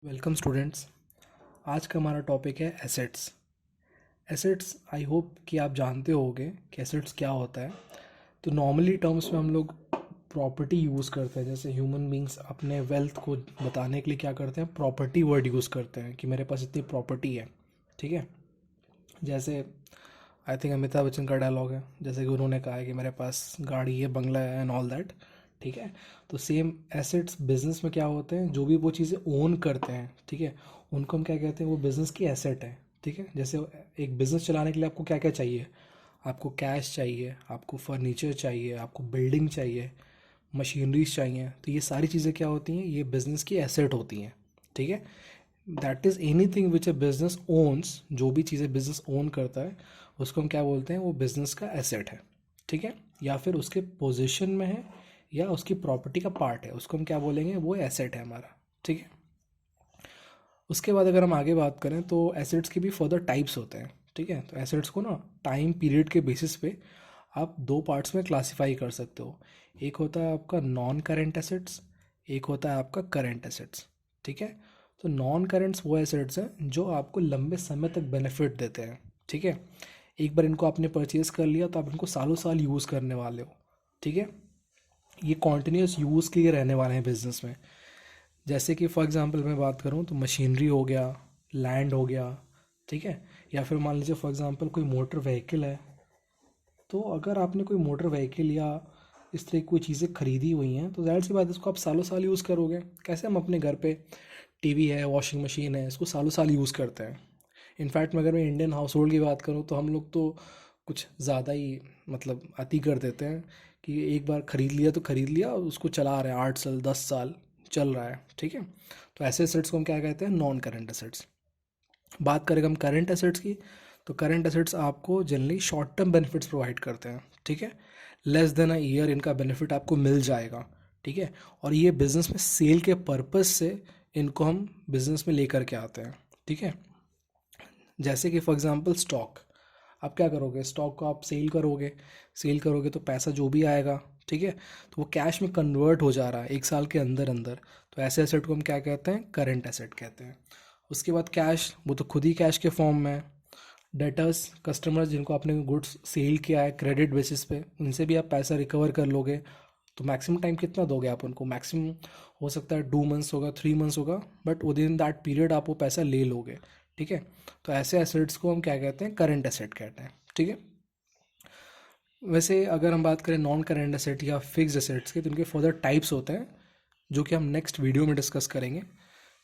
Welcome students. आज का हमारा टॉपिक है एसेट्स। एसेट्स आई होप कि आप जानते होंगे कि एसेट्स क्या होता है। तो नॉर्मली टर्म्स में हम लोग प्रॉपर्टी यूज़ करते हैं। जैसे ह्यूमन बींग्स अपने वेल्थ को बताने के लिए क्या करते हैं, प्रॉपर्टी वर्ड यूज़ करते हैं कि मेरे पास इतनी प्रॉपर्टी है। ठीक है। जैसे आई थिंक अमिताभ बच्चन का डायलॉग है, जैसे कि उन्होंने कहा है कि मेरे पास गाड़ी है, बंगला है एंड ऑल दैट। ठीक है। तो सेम एसेट्स बिजनेस में क्या होते हैं, जो भी वो चीज़ें ओन करते हैं, ठीक है, उनको हम क्या कहते हैं, वो बिज़नेस की एसेट है। ठीक है। जैसे एक बिज़नेस चलाने के लिए आपको क्या क्या चाहिए, आपको कैश चाहिए, आपको फर्नीचर चाहिए, आपको बिल्डिंग चाहिए, मशीनरीज चाहिए। तो ये सारी चीज़ें क्या होती हैं, ये बिज़नेस की एसेट होती हैं। ठीक है। That is anything which a business owns, जो भी चीज़ें बिजनेस ओन करता है उसको हम क्या बोलते हैं, वो बिजनेस का एसेट है। ठीक है। या फिर उसके पोजीशन में है या उसकी प्रॉपर्टी का पार्ट है, उसको हम क्या बोलेंगे, वो एसेट है हमारा। ठीक है। उसके बाद अगर हम आगे बात करें तो एसेट्स के भी फर्दर टाइप्स होते हैं। ठीक है। तो एसेट्स को ना टाइम पीरियड के बेसिस पे आप दो पार्ट्स में क्लासिफाई कर सकते हो। एक होता है आपका नॉन करेंट एसेट्स, एक होता है आपका करेंट एसेट्स। ठीक है। तो नॉन करेंट्स वो एसेट्स हैं जो आपको लंबे समय तक बेनिफिट देते हैं। ठीक है। एक बार इनको आपने परचेज़ कर लिया तो आप इनको सालों साल यूज़ करने वाले हो। ठीक है। ये कॉन्टिन्यूस यूज़ के लिए रहने वाले हैं बिजनेस में। जैसे कि फॉर एग्जांपल मैं बात करूँ तो मशीनरी हो गया, लैंड हो गया। ठीक है। या फिर मान लीजिए फॉर एग्जांपल कोई मोटर व्हीकल है। तो अगर आपने कोई मोटर व्हीकल या इस तरह की कोई चीज़ें खरीदी हुई हैं तो ज़ाहिर सी बात है इसको आप सालों साल यूज़ करोगे। कैसे हम अपने घर पे टीवी है, वॉशिंग मशीन है, इसको सालों साल यूज़ करते हैं। इनफैक्ट अगर मैं इंडियन हाउस होल्ड की बात करूँ तो हम लोग तो कुछ ज़्यादा ही मतलब अति कर देते हैं कि एक बार ख़रीद लिया तो ख़रीद लिया और उसको चला रहे हैं 8 साल 10 साल चल रहा है। ठीक है। तो ऐसे एसेट्स को हम क्या कहते हैं, नॉन करेंट एसेट्स। बात करें हम करंट एसेट्स की, तो करंट एसेट्स आपको generally short term benefits provide करते हैं। ठीक है। लेस देन अ ईयर इनका बेनिफिट आपको मिल जाएगा। ठीक है। और ये बिजनेस में सेल के पर्पस से इनको हम बिजनेस में लेकर के आते हैं। ठीक है। जैसे कि फॉर एग्जांपल स्टॉक, आप क्या करोगे, स्टॉक को आप सेल करोगे तो पैसा जो भी आएगा, ठीक है, तो वो कैश में कन्वर्ट हो जा रहा है 1 साल के अंदर अंदर। तो ऐसे एसेट को हम क्या कहते हैं, करंट एसेट कहते हैं। उसके बाद कैश, वो तो खुद ही कैश के फॉर्म में है। डेटर्स, कस्टमर्स जिनको आपने गुड्स सेल किया है क्रेडिट बेसिस पे, उनसे भी आप पैसा रिकवर कर लोगे। तो मैक्सिमम टाइम कितना दोगे आप उनको, मैक्सिमम हो सकता है 2 मंथ्स होगा, 3 मंथ्स होगा, but with in that period आप वो पैसा ले लोगे। ठीक है। तो ऐसे एसेट्स को हम क्या कहते हैं, करंट एसेट कहते हैं। ठीक है। वैसे अगर हम बात करें नॉन करंट एसेट या फिक्स्ड एसेट्स के, तो इनके फर्दर टाइप्स होते हैं जो कि हम नेक्स्ट वीडियो में डिस्कस करेंगे।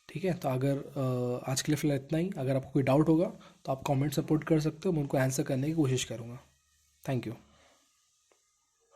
ठीक है। तो अगर आज के लिए फिलहाल इतना ही। अगर आपको कोई डाउट होगा तो आप कमेंट सपोर्ट कर सकते हो, मैं उनको आंसर करने की कोशिश करूँगा। Thank you.